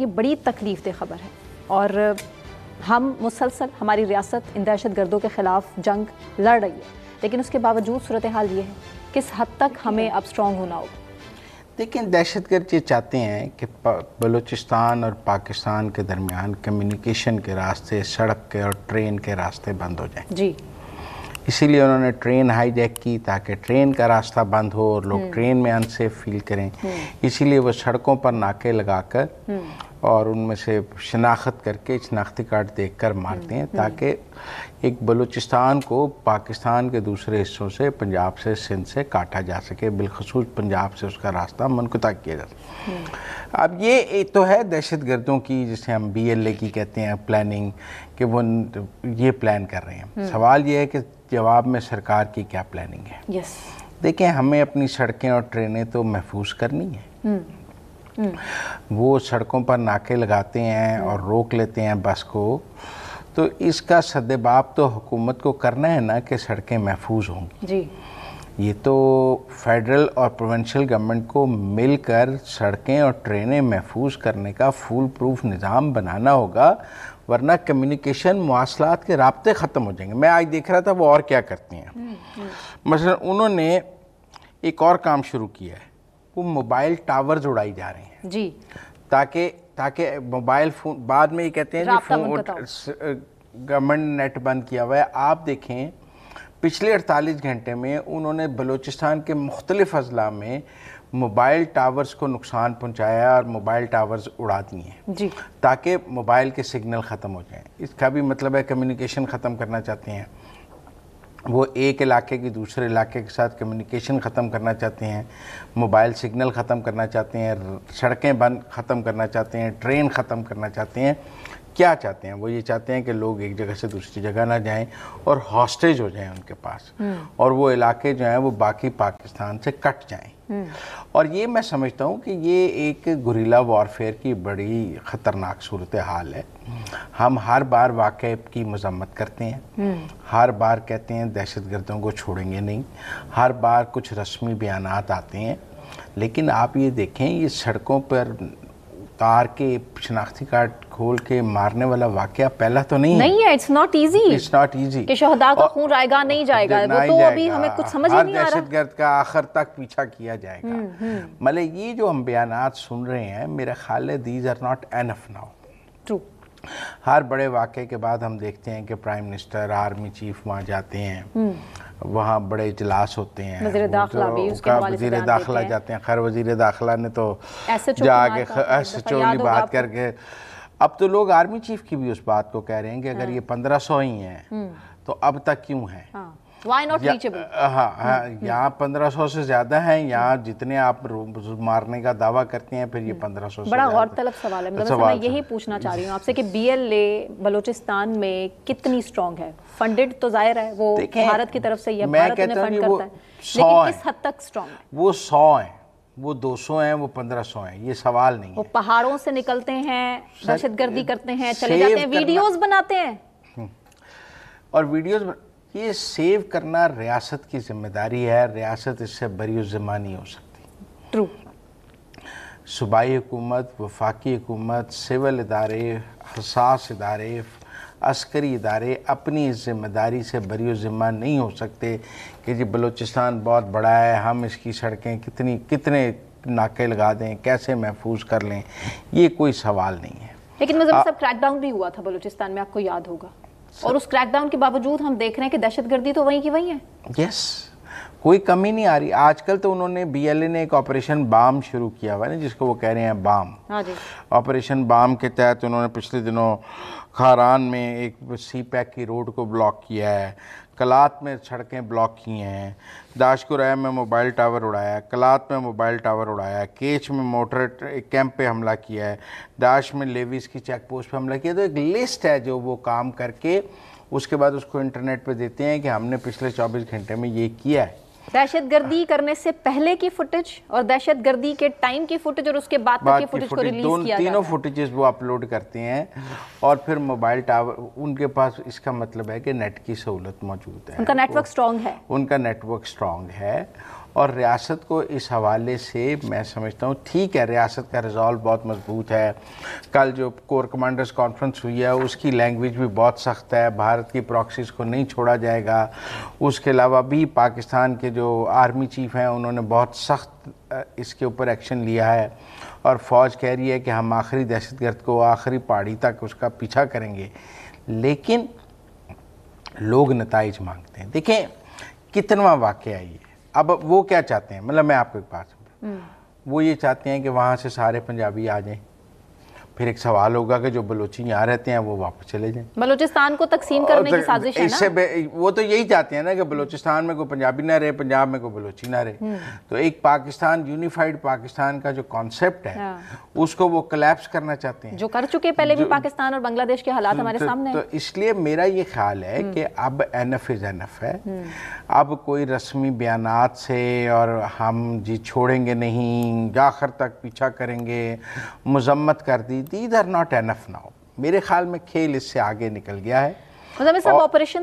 یہ بڑی تکلیف دہ خبر ہے، اور ہم مسلسل ہماری ریاست ان دہشت گردوں کے خلاف جنگ لڑ رہی ہے، لیکن اس کے باوجود صورتحال یہ ہے کس حد تک ہمیں اب اسٹرانگ ہونا ہوگا؟ دیکھیں، دہشت گرد یہ چاہتے ہیں کہ بلوچستان اور پاکستان کے درمیان کمیونیکیشن کے راستے، سڑک کے اور ٹرین کے راستے بند ہو جائیں جی، اسی لیے انہوں نے ٹرین ہائی جیک کی تاکہ ٹرین کا راستہ بند ہو اور لوگ ٹرین میں انسیف فیل کریں. اسی لیے وہ سڑکوں پر ناکے لگا کر اور ان میں سے شناخت کر کے شناختی کارڈ دیکھ کر مارتے ہیں تاکہ ایک بلوچستان کو پاکستان کے دوسرے حصوں سے، پنجاب سے، سندھ سے کاٹا جا سکے، بالخصوص پنجاب سے اس کا راستہ منقطع کیا جا سکے. اب یہ تو ہے دہشت گردوں کی، جسے ہم BLA کی کہتے ہیں پلاننگ، کہ وہ یہ پلان کر رہے ہیں. سوال یہ ہے کہ جواب میں سرکار کی کیا پلاننگ ہے؟ دیکھیں، ہمیں اپنی سڑکیں اور ٹرینیں تو محفوظ کرنی ہیں. وہ سڑکوں پر ناکے لگاتے ہیں اور روک لیتے ہیں بس کو، تو اس کا سدباب تو حکومت کو کرنا ہے نا کہ سڑکیں محفوظ ہوں گی. جی، یہ تو فیڈرل اور پروونشل گورنمنٹ کو مل کر سڑکیں اور ٹرینیں محفوظ کرنے کا فول پروف نظام بنانا ہوگا، ورنہ کمیونیکیشن، مواصلات کے رابطے ختم ہو جائیں گے. میں آج دیکھ رہا تھا وہ اور کیا کرتی ہیں. مثلا انہوں نے ایک اور کام شروع کیا ہے، وہ موبائل ٹاورز اڑائی جا رہے ہیں جی، تاکہ موبائل فون، بعد میں یہ کہتے ہیں گورنمنٹ نیٹ بند کیا ہوا ہے. آپ دیکھیں پچھلے 48 گھنٹے میں انہوں نے بلوچستان کے مختلف اضلاع میں موبائل ٹاورز کو نقصان پہنچایا اور موبائل ٹاورز اڑا دیے ہیں تاکہ موبائل کے سگنل ختم ہو جائیں. اس کا بھی مطلب ہے کمیونیکیشن ختم کرنا چاہتے ہیں. وہ ایک علاقے کی دوسرے علاقے کے ساتھ کمیونیکیشن ختم کرنا چاہتے ہیں، موبائل سگنل ختم کرنا چاہتے ہیں، سڑکیں بند ختم کرنا چاہتے ہیں، ٹرین ختم کرنا چاہتے ہیں. کیا چاہتے ہیں؟ وہ یہ چاہتے ہیں کہ لوگ ایک جگہ سے دوسری جگہ نہ جائیں اور ہاسٹیج ہو جائیں ان کے پاس، اور وہ علاقے جو ہیں وہ باقی پاکستان سے کٹ جائیں. اور یہ میں سمجھتا ہوں کہ یہ ایک گوریلا وارفیئر کی بڑی خطرناک صورتحال ہے. ہم ہر بار واقعے کی مذمت کرتے ہیں، ہر بار کہتے ہیں دہشت گردوں کو چھوڑیں گے نہیں، ہر بار کچھ رسمی بیانات آتے ہیں، لیکن آپ یہ دیکھیں یہ سڑکوں پر اتار کے شناختی کارڈ کھول کے مارنے والا واقعہ پہلا تو نہیں ہے. اٹس ناٹ ایزی کہ شہداء کا خون رائے گاہ نہیں جائے گا، وہ تو ابھی ہمیں کچھ سمجھ ہی نہیں آ رہا. ہر دہشت گرد کا آخر تک پیچھا کیا جائے گا. مطلب یہ جو ہم بیانات سن رہے ہیں، میرا خیال ہے these are not enough now. True. ہر بڑے واقعے کے بعد ہم دیکھتے ہیں کہ پرائم منسٹر، آرمی چیف وہاں جاتے ہیں، وہاں بڑے اجلاس ہوتے ہیں، وزیر داخلہ بھی اس کے حوالے سے وزیر داخلہ جاتے ہیں. خیر وزیر داخلہ نے تو جا کے ایسے بات کر کے، اب تو لوگ آرمی چیف کی بھی اس بات کو کہہ رہے ہیں کہ اگر یہ 1500 ہی ہیں تو اب تک کیوں ہیں؟ Why not reachable؟ ہاں، یہاں 1500 سے زیادہ ہیں، یہاں جتنے آپ مارنے کا دعویٰ کرتے ہیں پھر یہ 1500 سے بڑا غور طلب سوال ہے. میں یہی پوچھنا چاہ رہی ہوں آپ سے کہ BLA بلوچستان میں کتنی سٹرونگ ہے؟ فنڈڈ تو ظاہر ہے، وہ بھارت کی طرف سے یا بھارت انہیں فنڈ کرتا ہے، لیکن کس حد تک سٹرونگ ہے؟ وہ 100 ہیں، وہ 200 ہیں، وہ 1500 ہیں، یہ سوال نہیں ہے. وہ پہاڑوں سے نکلتے ہیں، دہشت گردی کرتے ہیں، چلے جاتے ہیں، ویڈیوز بناتے ہیں. اور ویڈیوز یہ سیو کرنا ریاست کی ذمہ داری ہے. ریاست اس سے بری الذمہ نہیں ہو سکتی. ٹرو. صوبائی حکومت، وفاقی حکومت، سول ادارے، حساس ادارے، عسکری ادارے اپنی اس ذمہ داری سے بری الذمہ نہیں ہو سکتے کہ جی بلوچستان بہت بڑا ہے، ہم اس کی سڑکیں کتنے ناکے لگا دیں، کیسے محفوظ کر لیں. یہ کوئی سوال نہیں ہے. لیکن مظہر صاحب کریک ڈاؤن بھی ہوا تھا بلوچستان میں، آپ کو یاد ہوگا، اور اس کریک ڈاؤن کے باوجود ہم دیکھ رہے ہیں کہ دہشت گردی تو وہیں کی وہیں ہے. یس، کوئی کمی نہیں آ رہی. آج کل تو انہوں نے BLA نے ایک آپریشن بام شروع کیا ہوا ہے نا، جس کو وہ کہہ رہے ہیں بام. آپریشن بام کے تحت انہوں نے پچھلے دنوں کھاران میں ایک CPEC کی روڈ کو بلاک کیا ہے، کلات میں سڑکیں بلاک کی ہیں، داشقرائے میں موبائل ٹاور اڑایا ہے، کلات میں موبائل ٹاور اڑایا ہے، کیچ میں موٹر کیمپ پہ حملہ کیا ہے، داعش میں لیویز کی چیک پوسٹ پہ حملہ کیا. تو ایک لسٹ ہے جو وہ کام کر کے اس کے بعد اس کو انٹرنیٹ پہ دیتے ہیں کہ ہم نے پچھلے 24 گھنٹے میں یہ کیا ہے. دہشت گردی کرنے سے پہلے کی فوٹیج اور دہشت گردی کے ٹائم کی فوٹیج اور اس کے بعد تک کی فوٹیج کو ریلیز کیا جاتا ہے. تینوں فوٹیجز وہ اپلوڈ کرتے ہیں، اور پھر موبائل ٹاور ان کے پاس. اس کا مطلب ہے کہ نیٹ کی سہولت موجود ہے، ان کا نیٹ ورک سٹرونگ ہے، ان کا نیٹ ورک سٹرونگ ہے. اور ریاست کو اس حوالے سے میں سمجھتا ہوں ٹھیک ہے، ریاست کا ریزالو بہت مضبوط ہے. کل جو کور کمانڈرز کانفرنس ہوئی ہے اس کی لینگویج بھی بہت سخت ہے، بھارت کی پراکسیز کو نہیں چھوڑا جائے گا. اس کے علاوہ بھی پاکستان کے جو آرمی چیف ہیں انہوں نے بہت سخت اس کے اوپر ایکشن لیا ہے، اور فوج کہہ رہی ہے کہ ہم آخری دہشت گرد کو آخری پہاڑی تک اس کا پیچھا کریں گے. لیکن لوگ نتائج مانگتے ہیں. دیکھیں کتنواں واقعہ یہ. اب وہ کیا چاہتے ہیں، مطلب میں آپ کو ایک بات سمجھوں، وہ یہ چاہتے ہیں کہ وہاں سے سارے پنجابی آ جائیں، پھر ایک سوال ہوگا کہ جو بلوچی یہاں رہتے ہیں وہ واپس چلے جائیں. بلوچستان کو تقسیم کرنے کی سازش ہے نا. وہ تو یہی چاہتے ہیں نا کہ بلوچستان میں کوئی پنجابی نہ رہے، پنجاب میں کوئی بلوچی نہ رہے. تو ایک پاکستان، یونیفائڈ پاکستان کا جو کانسیپٹ ہے اس کو وہ کلیپس کرنا چاہتے ہیں، جو کر چکے پہلے بھی پاکستان اور بنگلہ دیش کے حالات ہمارے سامنے ہیں. تو اس لیے میرا یہ خیال ہے کہ اب اینف از اینف ہے. اب کوئی رسمی بیانات سے اور ہم جی چھوڑیں گے نہیں، آخر تک پیچھا کریں گے، مذمت کر دی، these are not enough now. میرے خیال میں کھیل اس سے آگے نکل گیا ہے. مطلب صاحب آپریشن